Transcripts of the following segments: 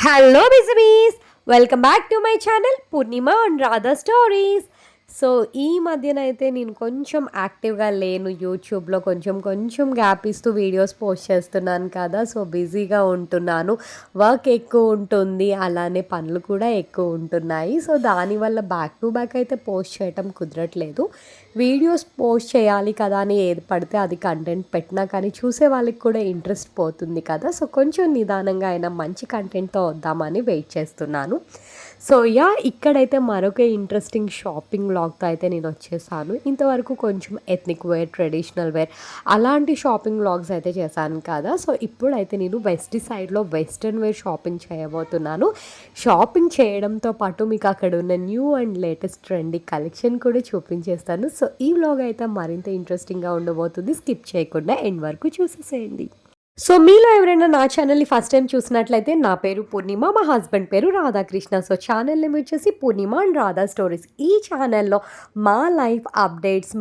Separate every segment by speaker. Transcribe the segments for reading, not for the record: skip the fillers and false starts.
Speaker 1: Hello బిజినీస్, welcome back to my channel Purnima and Radha stories. So ఈ మధ్యన అయితే నేను కొంచెం యాక్టివ్గా లేను. యూట్యూబ్లో కొంచెం కొంచెం గ్యాప్ ఇస్తూ వీడియోస్ పోస్ట్ చేస్తున్నాను కదా. సో బిజీగా ఉంటున్నాను, వర్క్ ఎక్కువ ఉంటుంది, అలానే పనులు కూడా ఎక్కువ ఉంటున్నాయి. సో దానివల్ల బ్యాక్ టు బ్యాక్ అయితే పోస్ట్ చేయటం కుదరట్లేదు. వీడియోస్ పోస్ట్ చేయాలి కదా అని ఏది పడితే అది కంటెంట్ పెట్టినా కానీ చూసే వాళ్ళకి కూడా ఇంట్రెస్ట్ పోతుంది కదా. సో కొంచెం నిదానంగా అయినా మంచి కంటెంట్తో వద్దామని వెయిట్ చేస్తున్నాను. సో ఇక్కడైతే మరొక ఇంట్రెస్టింగ్ షాపింగ్ వ్లాగ్తో అయితే నేను వచ్చేసాను. ఇంతవరకు కొంచెం ఎథ్నిక్ వేర్, ట్రెడిషనల్ వేర్ అలాంటి షాపింగ్ వ్లాగ్స్ అయితే చేశాను కదా. సో ఇప్పుడైతే నేను వెస్ట్ సైడ్లో వెస్ట్రన్ వేర్ షాపింగ్ చేయబోతున్నాను. షాపింగ్ చేయడంతో పాటు మీకు అక్కడ ఉన్న new and latest trendy collection కూడా చూపించేస్తాను. సో ఈ వ్లాగ్ అయితే మరింత ఇంట్రెస్టింగ్గా ఉండబోతుంది. స్కిప్ చేయకుండా ఎండ్ వరకు చూసేసేయండి. సో మీలో ఎవరైనా నా ఛానల్ని ఫస్ట్ టైం చూసినట్లయితే నా పేరు పూర్ణిమ, మా హస్బెండ్ పేరు రాధాకృష్ణ. సో ఛానల్ నేమ్ వచ్చేసి పూర్ణిమ అండ్ రాధా స్టోరీస్. ఈ ఛానల్లో మా లైఫ్ అప్డేట్స్,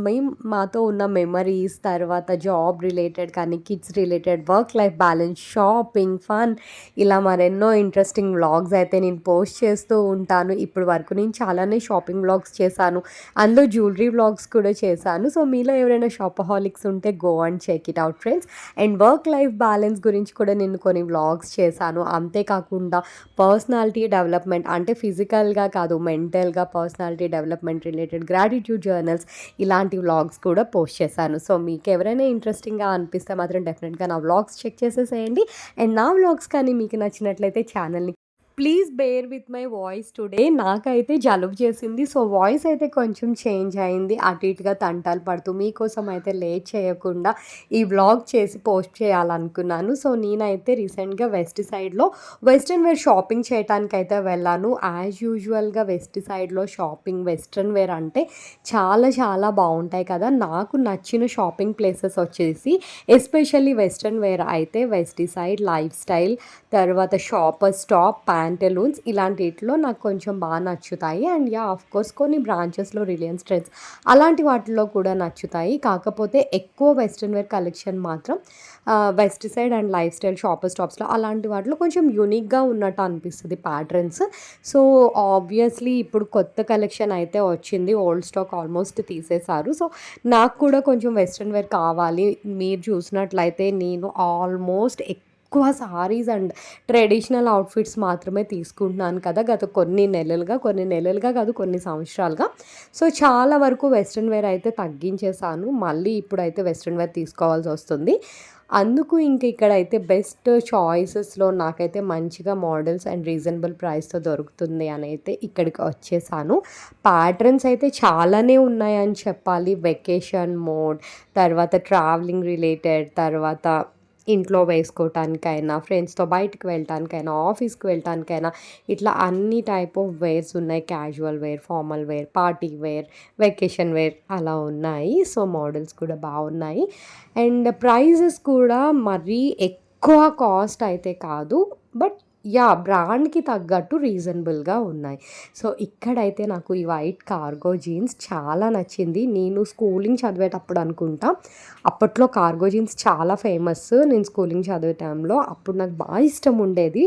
Speaker 1: మాతో ఉన్న మెమరీస్, తర్వాత జాబ్ రిలేటెడ్ కానీ kids related, work life balance, shopping, fun, ఇలా మరెన్నో ఇంట్రెస్టింగ్ వ్లాగ్స్ అయితే నేను పోస్ట్ చేస్తూ ఉంటాను. ఇప్పుడు వరకు నేను చాలానే షాపింగ్ వ్లాగ్స్ చేశాను, అందులో జ్యువెలరీ వ్లాగ్స్ కూడా చేశాను. సో మీలో ఎవరైనా షాపహాలిక్స్ ఉంటే go and check it out friends. And work life balance గురించి కూడా నేను కొన్ని వ్లాగ్స్ చేశాను. అంతేకాకుండా పర్సనాలిటీ డెవలప్మెంట్, అంటే ఫిజికల్గా కాదు మెంటల్గా personality development related gratitude journals, ఇలాంటి వ్లాగ్స్ కూడా పోస్ట్ చేశాను. సో మీకు ఎవరైనా ఇంట్రెస్టింగ్గా అనిపిస్తే మాత్రం డెఫినెట్గా నా వ్లాగ్స్ చెక్ చేసేసేయండి. అండ్ నా వ్లాగ్స్ కానీ మీకు నచ్చినట్లయితే ఛానల్ని please bear with my voice today. నాకైతే జలుబు చేసింది, సో వాయిస్ అయితే కొంచెం చేంజ్ అయింది, అటు ఇటుగా తంటాలు పడుతూ. మీకోసం అయితే లేట్ చేయకుండా ఈ వ్లాగ్ చేసి పోస్ట్ చేయాలనుకున్నాను. సో నేనైతే రీసెంట్గా వెస్ట్ సైడ్లో వెస్ట్రన్ వేర్ షాపింగ్ చేయడానికి అయితే వెళ్ళాను. యాజ్ యూజువల్గా వెస్ట్ సైడ్లో షాపింగ్ వెస్ట్రన్ వేర్ అంటే చాలా చాలా బాగుంటాయి కదా. నాకు నచ్చిన షాపింగ్ ప్లేసెస్ వచ్చేసి ఎస్పెషల్లీ వెస్ట్రన్ వేర్ అయితే వెస్ట్ సైడ్, లైఫ్ స్టైల్, తర్వాత షాపర్ స్టాప్, ప్యాంటలూన్స్, ఇలాంటిలో నాకు కొంచెం బాగా నచ్చుతాయి. అండ్ ఆఫ్ కోర్స్ కొన్ని బ్రాంచెస్లో రిలయన్స్ ట్రెండ్స్ అలాంటి వాటిల్లో కూడా నచ్చుతాయి. కాకపోతే ఎక్కువ వెస్ట్రన్ వేర్ కలెక్షన్ మాత్రం Westside and Lifestyle, shopper స్టాప్స్లో అలాంటి వాటిలో కొంచెం యూనిక్గా ఉన్నట్టు అనిపిస్తుంది ప్యాటర్న్స్. సో ఆబ్వియస్లీ ఇప్పుడు కొత్త కలెక్షన్ అయితే వచ్చింది, ఓల్డ్ స్టాక్ ఆల్మోస్ట్ తీసేశారు. సో నాకు కూడా కొంచెం వెస్ట్రన్ వేర్ కావాలి. మీరు చూసినట్లయితే నేను ఆల్మోస్ట్ ఎక్కువ సారీస్ అండ్ ట్రెడిషనల్ అవుట్ఫిట్స్ మాత్రమే తీసుకుంటున్నాను కదా గత కొన్ని నెలలుగా కాదు కొన్ని సంవత్సరాలుగా. సో చాలా వరకు వెస్ట్రన్ వేర్ అయితే తగ్గించేసాను. మళ్ళీ ఇప్పుడైతే వెస్ట్రన్ వేర్ తీసుకోవాల్సి వస్తుంది. అందుకు ఇంక ఇక్కడైతే బెస్ట్ చాయిసెస్లో నాకైతే మంచిగా మోడల్స్ అండ్ రీజనబుల్ ప్రైస్తో దొరుకుతుంది అని అయితే ఇక్కడికి వచ్చేసాను. ప్యాటర్న్స్ అయితే చాలానే ఉన్నాయని చెప్పాలి. వెకేషన్ మోడ్, తర్వాత ట్రావెలింగ్ రిలేటెడ్, తర్వాత ఇంట్లో వేసుకోవటానికైనా, ఫ్రెండ్స్తో బయటకు వెళ్ళటానికైనా, ఆఫీస్కి వెళ్ళటానికైనా, ఇట్లా అన్ని టైప్ ఆఫ్ వేర్స్ ఉన్నాయి. Casual wear, formal wear, party wear, vacation wear అలా ఉన్నాయి. సో మోడల్స్ కూడా బాగున్నాయి. అండ్ ప్రైజెస్ కూడా మరీ ఎక్కువ కాస్ట్ అయితే కాదు, బట్ బ్రాండ్కి తగ్గట్టు రీజనబుల్గా ఉన్నాయి. సో ఇక్కడైతే నాకు ఈ వైట్ కార్గో జీన్స్ చాలా నచ్చింది. నేను స్కూలింగ్ చదివేటప్పుడు అనుకుంటా, అప్పట్లో కార్గో జీన్స్ చాలా ఫేమస్. నేను స్కూలింగ్ చదివే టైంలో అప్పుడు నాకు బాగా ఇష్టం ఉండేది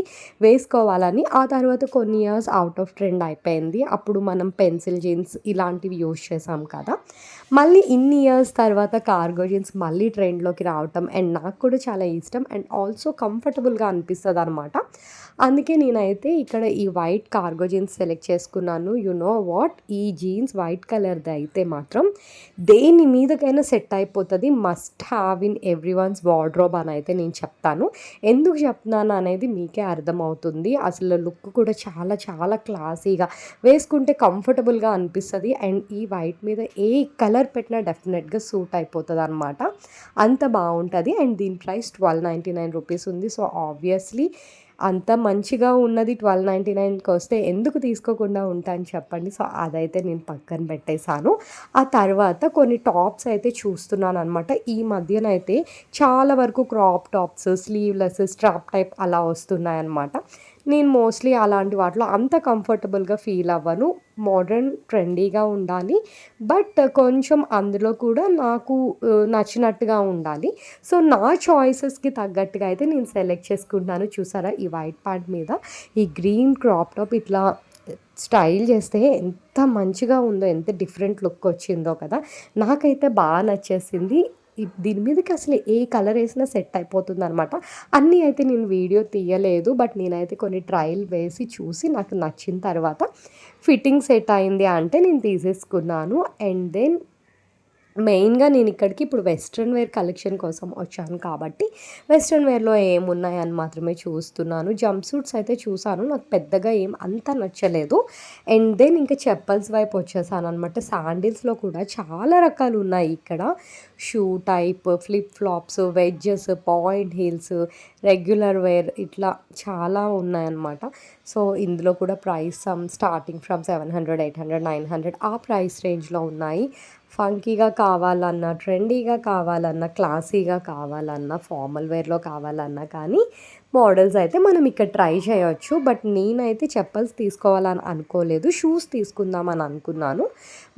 Speaker 1: వేసుకోవాలని. ఆ తర్వాత కొన్ని ఇయర్స్ అవుట్ ఆఫ్ ట్రెండ్ అయిపోయింది. అప్పుడు మనం పెన్సిల్ జీన్స్ ఇలాంటివి యూజ్ చేసాం కదా. మళ్ళీ ఇన్ని ఇయర్స్ తర్వాత కార్గో జీన్స్ మళ్ళీ ట్రెండ్లోకి రావటం అండ్ నాకు కూడా చాలా ఇష్టం అండ్ ఆల్సో కంఫర్టబుల్గా అనిపిస్తుంది అనమాట. అందుకే నేనైతే ఇక్కడ ఈ వైట్ కార్గో జీన్స్ సెలెక్ట్ చేసుకున్నాను. యు నో వాట్, ఈ జీన్స్ వైట్ కలర్ది అయితే మాత్రం దేని మీదకైనా సెట్ అయిపోతుంది. Must have in every once wardrobe అని అయితే నేను చెప్తాను. ఎందుకు చెప్తున్నాను అనేది మీకే అర్థమవుతుంది. అసలు లుక్ కూడా చాలా చాలా క్లాసీగా, వేసుకుంటే కంఫర్టబుల్గా అనిపిస్తుంది. అండ్ ఈ వైట్ మీద ఏ కలర్ పెట్టినా డెఫినెట్గా సూట్ అయిపోతుంది అనమాట. అంత బాగుంటుంది. అండ్ దీని ప్రైస్ 1299 రూపీస్ ఉంది. సో ఆబ్వియస్లీ అంత మంచిగా ఉన్నది 1299కి వస్తే ఎందుకు తీసుకోకుండా ఉంటాను చెప్పండి. సో అదైతే నేను పక్కన పెట్టేశాను. ఆ తర్వాత కొన్ని టాప్స్ అయితే చూస్తున్నాను అనమాట. ఈ మధ్యనైతే చాలా వరకు crop tops, sleeveless, strap type అలా వస్తున్నాయన్నమాట. నేను మోస్ట్లీ అలాంటి వాటిలో అంత కంఫర్టబుల్గా ఫీల్ అవ్వను. మోడర్న్ ట్రెండీగా ఉండాలి, బట్ కొంచెం అందులో కూడా నాకు నచ్చినట్టుగా ఉండాలి. సో నా చాయిసెస్కి తగ్గట్టుగా అయితే నేను సెలెక్ట్ చేసుకుంటున్నాను. చూసారా ఈ వైట్ ప్యాంట్ మీద ఈ గ్రీన్ క్రాప్ టాప్ ఇట్లా స్టైల్ చేస్తే ఎంత మంచిగా ఉందో, ఎంత డిఫరెంట్ లుక్ వచ్చిందో కదా. నాకైతే బాగా నచ్చేసింది. దీని మీదకి అసలు ఏ కలర్ వేసినా సెట్ అయిపోతుంది అనమాట. అన్నీ అయితే నేను వీడియో తీయలేదు, బట్ నేనైతే కొన్ని ట్రయల్ వేసి చూసి నాకు నచ్చిన తర్వాత ఫిట్టింగ్ సెట్ అయింది అంటే నేను తీసేసుకున్నాను. అండ్ దెన్ మెయిన్గా నేను ఇక్కడికి ఇప్పుడు వెస్ట్రన్ వేర్ కలెక్షన్ కోసం వచ్చాను కాబట్టి వెస్ట్రన్ వేర్లో ఏమున్నాయని మాత్రమే చూస్తున్నాను. జంప్ సూట్స్ అయితే చూసాను, నాకు పెద్దగా ఏం అంత నచ్చలేదు. అండ్ దెన్ ఇంకా చెప్పల్స్ వైపు వచ్చేసాను అనమాట. శాండిల్స్లో కూడా చాలా రకాలు ఉన్నాయి ఇక్కడ. Shoe type, flip flops, wedges, point heels, regular wear ఇట్లా చాలా ఉన్నాయన్నమాట. సో ఇందులో కూడా ప్రైస్ స్టార్టింగ్ ఫ్రమ్ 700, 800, 900 ఆ ప్రైస్ రేంజ్లో ఉన్నాయి. ఫంకీగా కావాలన్నా, ట్రెండీగా కావాలన్నా, క్లాసీగా కావాలన్నా, ఫార్మల్ వేర్లో కావాలన్నా కానీ మోడల్స్ అయితే మనం ఇక్కడ ట్రై చేయొచ్చు. బట్ నేనైతే చెప్పల్స్ తీసుకోవాలని అనుకోలేదు, షూస్ తీసుకుందామని అనుకున్నాను.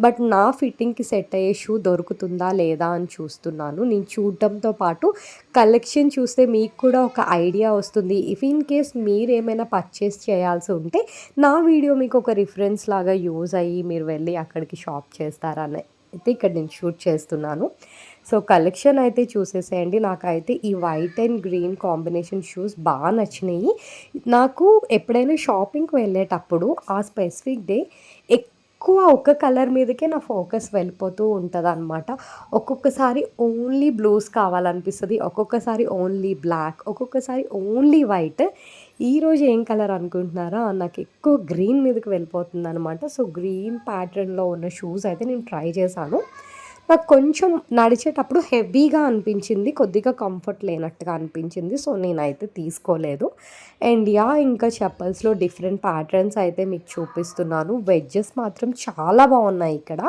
Speaker 1: బట్ నా ఫిట్టింగ్కి సెట్ అయ్యే షూ దొరుకుతుందా లేదా అని చూస్తున్నాను. నేను చూడటంతో పాటు కలెక్షన్ చూస్తే మీకు కూడా ఒక ఐడియా వస్తుంది. ఇఫ్ ఇన్ కేస్ మీరు ఏమైనా పర్చేస్ చేయాల్సి ఉంటే నా వీడియో మీకు ఒక రిఫరెన్స్ లాగా యూజ్ అయ్యి మీరు వెళ్ళి అక్కడికి షాప్ చేస్తారని అయితే ఇక్కడ నేను షూట్ చేస్తున్నాను. సో కలెక్షన్ అయితే చూసేసేయండి. నాకైతే ఈ white and green combination shoes బాగా నచ్చినాయి. నాకు ఎప్పుడైనా షాపింగ్కి వెళ్ళేటప్పుడు ఆ స్పెసిఫిక్ డే ఎక్కువ ఒక కలర్ మీదకే నా ఫోకస్ వెళ్ళిపోతూ ఉంటుంది అనమాట. ఒక్కొక్కసారి ఓన్లీ బ్లూస్ కావాలనిపిస్తుంది, ఒక్కొక్కసారి ఓన్లీ బ్లాక్, ఒక్కొక్కసారి ఓన్లీ వైట్. ఈరోజు ఏం కలర్ అనుకుంటున్నారా, నాకు ఎక్కువ గ్రీన్ మీదకి వెళ్ళిపోతుంది అనమాట. సో గ్రీన్ ప్యాటర్న్లో ఉన్న షూస్ అయితే నేను ట్రై చేశాను. నాకు కొంచెం నడిచేటప్పుడు హెవీగా అనిపించింది, కొద్దిగా కంఫర్ట్ లేనట్టుగా అనిపించింది. సో నేనైతే తీసుకోలేదు. అండ్ ఇంకా చెప్పల్స్లో డిఫరెంట్ ప్యాటర్న్స్ అయితే మీకు చూపిస్తున్నాను. వెడ్జెస్ మాత్రం చాలా బాగున్నాయి ఇక్కడ.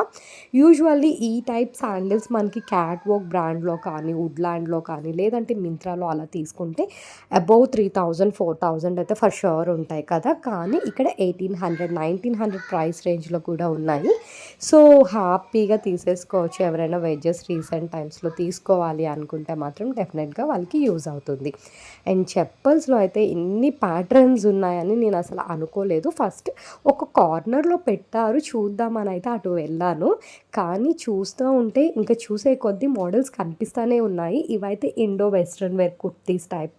Speaker 1: యూజువల్లీ ఈ టైప్ శాండిల్స్ మనకి క్యాట్ వాక్ బ్రాండ్లో కానీ, వుడ్లాండ్లో కానీ, లేదంటే మింత్రాలో అలా తీసుకుంటే అబౌవ్ 3000, 4000 అయితే ఫర్ షూర్ ఉంటాయి కదా. కానీ ఇక్కడ 1800, 1900 ప్రైస్ రేంజ్లో కూడా ఉన్నాయి. సో హ్యాపీగా తీసేసుకోవచ్చు. ఎవరైనా వెడ్జెస్ రీసెంట్ టైమ్స్లో తీసుకోవాలి అనుకుంటే మాత్రం డెఫినెట్గా వాళ్ళకి యూజ్ అవుతుంది. అండ్ చెప్పల్స్లో అయితే ఇన్ని ప్యాటర్న్స్ ఉన్నాయని నేను అసలు అనుకోలేదు. ఫస్ట్ ఒక కార్నర్లో పెట్టారు, చూద్దామని అయితే అటు వెళ్ళాను. కానీ చూస్తూ ఉంటే ఇంకా చూసే కొద్దీ మోడల్స్ కనిపిస్తూనే ఉన్నాయి. ఇవైతే Indo western wear kurtis type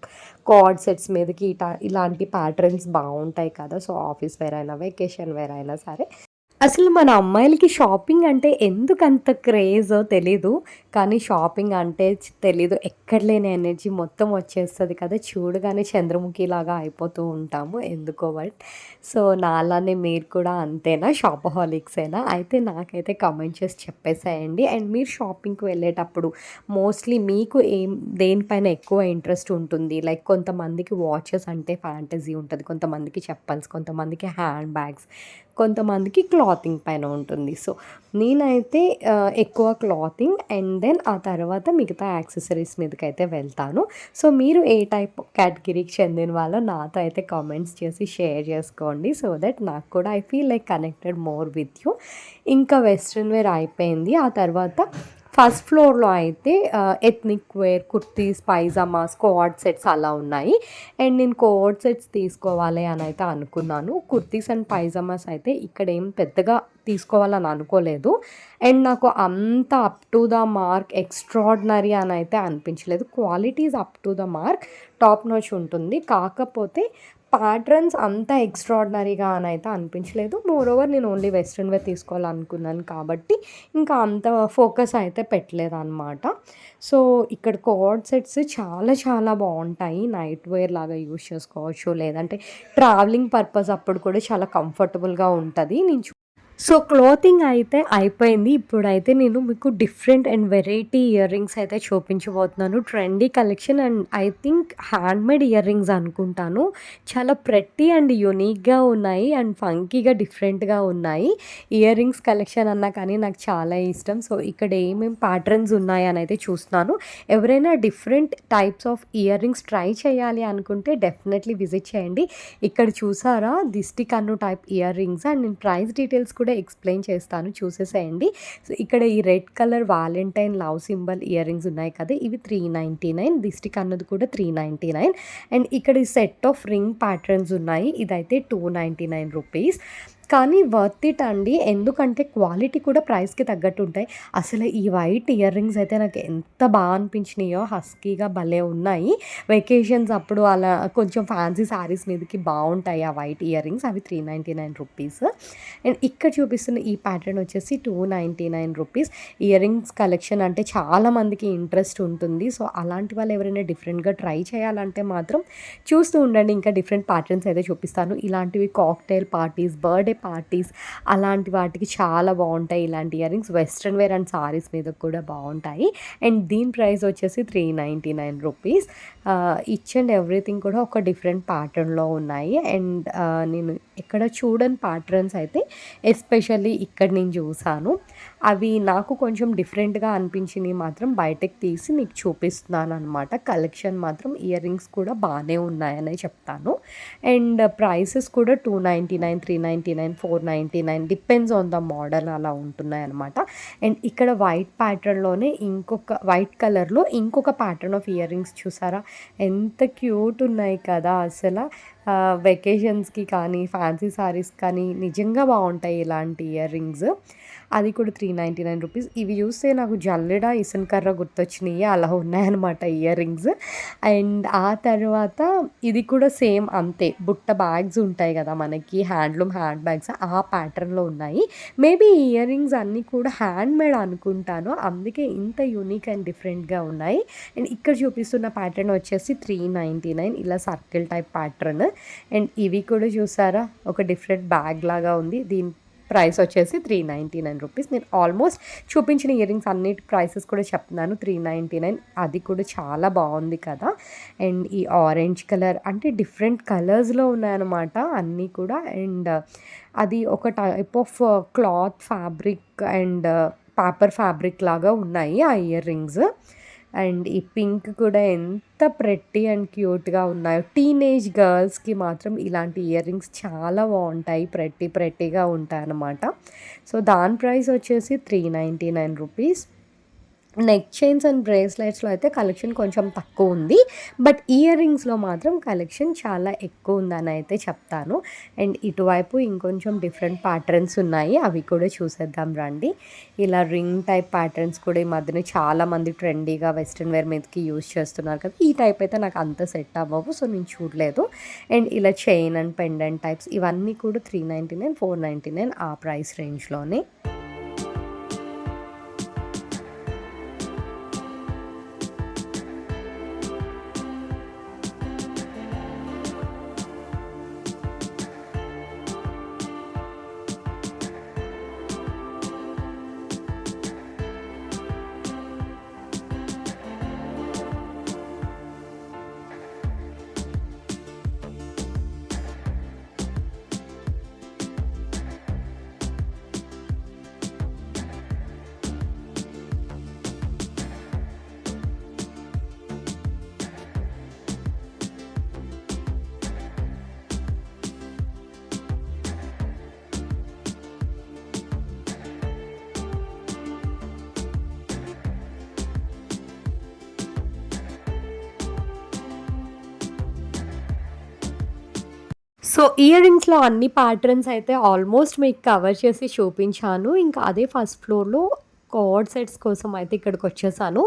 Speaker 1: cord sets మీదకి ఇలాంటి ప్యాటర్న్స్ బాగుంటాయి కదా. సో ఆఫీస్ వేర్ అయినా, వెకేషన్ వేర్ అయినా సరే. అసలు మన అమ్మాయిలకి షాపింగ్ అంటే ఎందుకంత క్రేజో తెలీదు. కానీ షాపింగ్ అంటే తెలీదు, ఎక్కడ లేని ఎనర్జీ మొత్తం వచ్చేస్తుంది కదా. చూడగానే చంద్రముఖిలాగా అయిపోతూ ఉంటాము ఎందుకో. బట్ సో నాలానే మీరు కూడా అంతేనా, షాపహాలిక్సేనా? అయితే నాకైతే కమెంట్ చేసి చెప్పేసేయండి. అండ్ మీరు షాపింగ్కి వెళ్ళేటప్పుడు మోస్ట్లీ మీకు దేనిపైన ఎక్కువ ఇంట్రెస్ట్ ఉంటుంది? లైక్ కొంతమందికి వాచెస్ అంటే ఫ్యాంటసీ ఉంటుంది, కొంతమందికి చెప్పల్స్, కొంతమందికి హ్యాండ్ బ్యాగ్స్, కొంతమందికి క్లాతింగ్ పైన ఉంటుంది. సో నేనైతే ఎక్కువ క్లాతింగ్, అండ్ దెన్ ఆ తర్వాత మిగతా యాక్సెసరీస్ మీదకైతే వెళ్తాను. సో మీరు ఏ టైప్ కేటగిరీకి చెందిన వాళ్ళో నాతో అయితే కామెంట్స్ చేసి షేర్ చేసుకోండి. సో దట్ నాకు కూడా I feel like connected more with you. ఇంకా వెస్ట్రన్ వేర్ అయిపోయింది. ఆ తర్వాత ఫస్ట్ ఫ్లోర్లో అయితే ethnic wear, kurtis, pyjamas, co-ord sets అలా ఉన్నాయి. అండ్ నేను కోఆర్డ్ సెట్స్ తీసుకోవాలి అని అయితే అనుకున్నాను. కుర్తీస్ అండ్ పైజామాస్ అయితే ఇక్కడ ఏం పెద్దగా తీసుకోవాలని అనుకోలేదు. అండ్ నాకు అంత up to the mark extraordinary అని అయితే అనిపించలేదు. Qualities up to the mark, top notch ఉంటుంది. కాకపోతే ప్యాటర్న్స్ అంత ఎక్స్ట్రాడినరీగా అని అయితే అనిపించలేదు. మోర్ ఓవర్ నేను ఓన్లీ వెస్ట్రన్ వేర్ తీసుకోవాలనుకున్నాను కాబట్టి ఇంకా అంత ఫోకస్ అయితే పెట్టలేదన్నమాట. సో ఇక్కడ కోడ్ సెట్స్ చాలా చాలా బాగుంటాయి. నైట్ వేర్ లాగా యూజ్ చేసుకోవచ్చు, లేదంటే ట్రావెలింగ్ పర్పస్ అప్పుడు కూడా చాలా కంఫర్టబుల్గా ఉంటుంది. నేను సో క్లాతింగ్ అయితే అయిపోయింది. ఇప్పుడైతే నేను మీకు different and variety ear rings అయితే చూపించబోతున్నాను. Trendy collection and I think handmade ear rings అనుకుంటాను. చాలా ప్రెట్టీ అండ్ యూనిక్‌గా ఉన్నాయి అండ్ ఫంకీగా డిఫరెంట్‌గా ఉన్నాయి. ఇయర్ రింగ్స్ కలెక్షన్ అన్నా కానీ నాకు చాలా ఇష్టం. సో ఇక్కడ ఏమేమి ప్యాటర్న్స్ ఉన్నాయని అయితే చూస్తున్నాను. ఎవరైనా different types of ear rings try చేయాలి అనుకుంటే డెఫినెట్‌లీ విజిట్ చేయండి. ఇక్కడ చూసారా దిష్టి కన్ను టైప్ ఇయర్ రింగ్స్ అండ్ నేను ప్రైస్ డీటెయిల్స్ కూడా ఎక్స్‌ప్లెయిన్ చేస్తాను చూసేసేయండి. సో, ఇక్కడ ఈ red colour Valentine love symbol ear rings ఉన్నాయి కదా! ఇవి 399 దిష్టి కన్నుది కూడా 399 అండ్ ఇక్కడ ఈ సెట్ ఆఫ్ రింగ్ ప్యాటర్న్స్ ఉన్నాయి. ఇదైతే 299 రూపీస్. కానీ వర్త్ ఇట్ అండి. ఎందుకంటే క్వాలిటీ కూడా ప్రైస్‌కి తగ్గట్టు ఉంటాయి. అసలు ఈ వైట్ ఇయర్ రింగ్స్ అయితే నాకు ఎంత అనిపించినాయో హస్కీగా భలే ఉన్నాయి. వెకేషన్స్ అప్పుడు అలా కొంచెం ఫ్యాన్సీ శారీస్ మీదకి బావుంటాయి ఆ వైట్ ఇయర్ రింగ్స్. అవి 399 రూపీస్. అండ్ ఇక్కడ చూపిస్తున్న ఈ ప్యాటర్న్ వచ్చేసి 299 రూపీస్. ఇయర్ రింగ్స్ కలెక్షన్ అంటే చాలా మందికి ఇంట్రెస్ట్ ఉంటుంది. సో, అలాంటి వాళ్ళు ఎవరైనా డిఫరెంట్‌గా ట్రై చేయాలంటే మాత్రం చూస్తూ ఉండండి. ఇంకా డిఫరెంట్ ప్యాటర్న్స్ అయితే చూపిస్తాను. ఇలాంటివి కాక్టైల్ పార్టీస్, బర్త్‌డే పార్టీస్ అలాంటి వాటికి చాలా బావుంటాయి ఇలాంటి earrings. Western wear and saris మీద కూడా బావుంటాయి. అండ్ దీని ప్రైస్ వచ్చేసి 399 రూపీస్. ఈచ్ అండ్ ఎవ్రీథింగ్ కూడా ఒక డిఫరెంట్ ప్యాటర్న్‌లో ఉన్నాయి. అండ్ నేను ఎక్కడ చూడని ప్యాటర్న్స్ అయితే ఎస్పెషల్లీ ఇక్కడ నేను చూసాను. అవి నాకు కొంచెం డిఫరెంట్‌గా అనిపించినయి మాత్రం బయటకి తీసి మీకు చూపిస్తున్నాననమాట. కలెక్షన్ మాత్రం ఇయర్ రింగ్స్ కూడా బానే ఉన్నాయనే చెప్తాను. అండ్ ప్రైసెస్ కూడా 299, 399, 499 డిపెండ్స్ ఆన్ ద మోడల్ అలా ఉంటున్నాయనమాట. అండ్ ఇక్కడ వైట్ ప్యాటర్న్‌లోనే వైట్ కలర్‌లో ఇంకొక ప్యాటర్న్ ఆఫ్ ఇయర్ రింగ్స్ చూసారా? ఎంత క్యూట్ ఉన్నాయి కదా అసల. వెకేషన్స్‌కి కానీ, ఫ్యాన్సీ శారీస్ కానీ నిజంగా బావుంటాయి ఇలాంటి ఇయర్ రింగ్స్. అది కూడా 399 రూపీస్. ఇవి చూస్తే నాకు జల్లెడ, ఇసనకర్ర గుర్తొచ్చినాయి. అలా ఉన్నాయన్నమాట ఇయర్ రింగ్స్. అండ్ ఆ తర్వాత ఇది కూడా సేమ్ అంతే. బుట్ట బ్యాగ్స్ ఉంటాయి కదా మనకి హ్యాండ్లూమ్ హ్యాండ్ బ్యాగ్స్ ఆ ప్యాటర్న్‌లో ఉన్నాయి. మేబీ ఈ ఇయర్ రింగ్స్ అన్నీ కూడా హ్యాండ్‌మేడ్ అనుకుంటాను. అందుకే ఇంత యూనిక్ అండ్ డిఫరెంట్‌గా ఉన్నాయి. అండ్ ఇక్కడ చూపిస్తున్న ప్యాటర్న్ వచ్చేసి 399 ఇలా సర్కిల్ టైప్ ప్యాటర్న్. అండ్ ఇవి కూడా చూసారా ఒక డిఫరెంట్ బ్యాగ్ లాగా ఉంది. దీని ప్రైస్ వచ్చేసి 399 రూపీస్. నేను ఆల్మోస్ట్ చూపించిన ఇయర్ రింగ్స్ అన్నిటి ప్రైసెస్ కూడా చెప్తున్నాను. 399 అది కూడా చాలా బాగుంది కదా. అండ్ ఈ ఆరెంజ్ కలర్ అంటే డిఫరెంట్ కలర్స్లో ఉన్నాయన్నమాట అన్నీ కూడా. అండ్ అది ఒక type of cloth fabric and paper fabric లాగా ఉన్నాయి ఆ ఇయర్ రింగ్స్. అండ్ ఈ పింక్ కూడా ఎంత ప్రెట్టి అండ్ క్యూట్‌గా ఉన్నాయో. టీనేజ్ గర్ల్స్‌కి మాత్రం ఇలాంటి ఇయర్ రింగ్స్ చాలా బావుంటాయి. ప్రెట్టీగా ఉంటాయన్నమాట. సో, దాని ప్రైస్ వచ్చేసి 399 రూపీస్. నెక్ చైన్స్ అండ్ బ్రేస్లెట్స్‌లో అయితే కలెక్షన్ కొంచెం తక్కువుంది. బట్ ఇయర్ రింగ్స్‌లో మాత్రం కలెక్షన్ చాలా ఎక్కువుందని అయితే చెప్తాను. అండ్ ఇటువైపు ఇంకొంచెం డిఫరెంట్ ప్యాటర్న్స్ ఉన్నాయి. అవి కూడా చూసేద్దాం రండి. ఇలా రింగ్ టైప్ ప్యాటర్న్స్ కూడా ఈ మధ్యన చాలామంది ట్రెండీగా వెస్ట్రన్ వేర్ మీదకి యూజ్ చేస్తున్నారు కదా! ఈ టైప్ అయితే నాకు అంత సెట్ అవ్వవు. సో, నేను చూడలేదు. అండ్ ఇలా చైన్ అండ్ పెండెంట్ టైప్స్ ఇవన్నీ కూడా 399, 499 ఆ ప్రైస్ రేంజ్‌లోనే. సో, ఇయర్ రింగ్స్‌లో అన్ని ప్యాటర్న్స్ అయితే ఆల్మోస్ట్ మీకు కవర్ చేసి చూపించాను. ఇంకా అదే ఫస్ట్ ఫ్లోర్‌లో కార్డ్ సెట్స్ కోసం అయితే ఇక్కడికొచ్చేసాను.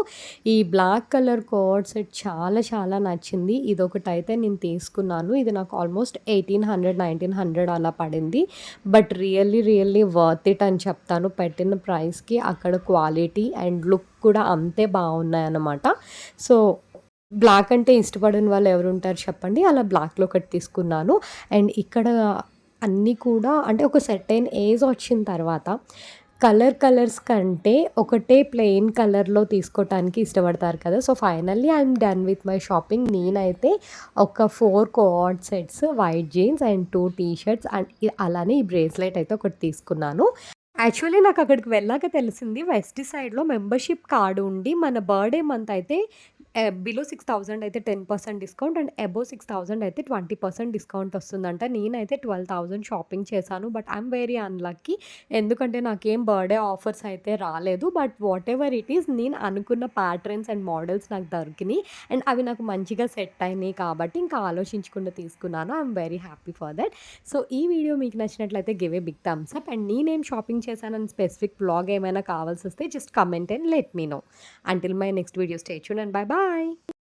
Speaker 1: ఈ బ్లాక్ కలర్ కార్డ్ సెట్ చాలా నచ్చింది. ఇదొకటైతే నేను తీసుకున్నాను. ఇది నాకు ఆల్మోస్ట్ 1800, 1900 అలా పడింది. బట్ రియల్లీ వర్త్ ఇట్ అని చెప్తాను. పెట్టిన ప్రైస్‌కి అక్కడ క్వాలిటీ అండ్ లుక్ కూడా అంతే బాగున్నాయన్నమాట. సో, బ్లాక్ అంటే ఇష్టపడని వాళ్ళు ఎవరుంటారు చెప్పండి. అలా బ్లాక్‌లో ఒకటి తీసుకున్నాను. అండ్ ఇక్కడ అన్నీ కూడా అంటే ఒక సర్టెన్ ఏజ్ వచ్చిన తర్వాత కలర్స్ కంటే ఒకటే ప్లెయిన్ కలర్‌లో తీసుకోవటానికి ఇష్టపడతారు కదా! So, finally I'm done with my shopping. నేనైతే ఒక 4 co-ord sets, white jeans and 2 T shirts and అలానే ఈ బ్రేస్లెట్ అయితే ఒకటి తీసుకున్నాను. యాక్చువల్లీ నాకక్కడికి వెళ్ళాక తెలిసింది వెస్ట్ సైడ్‌లో మెంబర్‌షిప్ కార్డ్ ఉండి మన బర్త్‌డే మంత్ అయితే బిలో 6,000 అయితే 10% డిస్కౌంట్ అండ్ అబోవ్ 6,000 అయితే 20% డిస్కౌంట్ వస్తుందంట. నేనైతే 12,000 షాపింగ్ చేశాను. But I'm very unlucky. ఎందుకంటే నాకేం బర్త్‌డే ఆఫర్స్ అయితే రాలేదు. బట్ వాటెవర్ ఇట్ ఈస్ నేను అనుకున్న ప్యాటర్న్స్ అండ్ మోడల్స్ నాకు దొరికినియి. అండ్ అవి నాకు మంచిగా సెట్ అయినాయి కాబట్టి ఇంకా ఆలోచించకుండా తీసుకున్నాను. I'm very happy for that. So, ఈ వీడియో మీకు నచ్చినట్లయితే give a big thumbs up and నేనేం షాపింగ్ చేశానని స్పెసిఫిక్ వ్లాగ్ ఏమైనా కావాల్సొస్తే just comment and let me know. Until my next video, stay tuned and bye bye.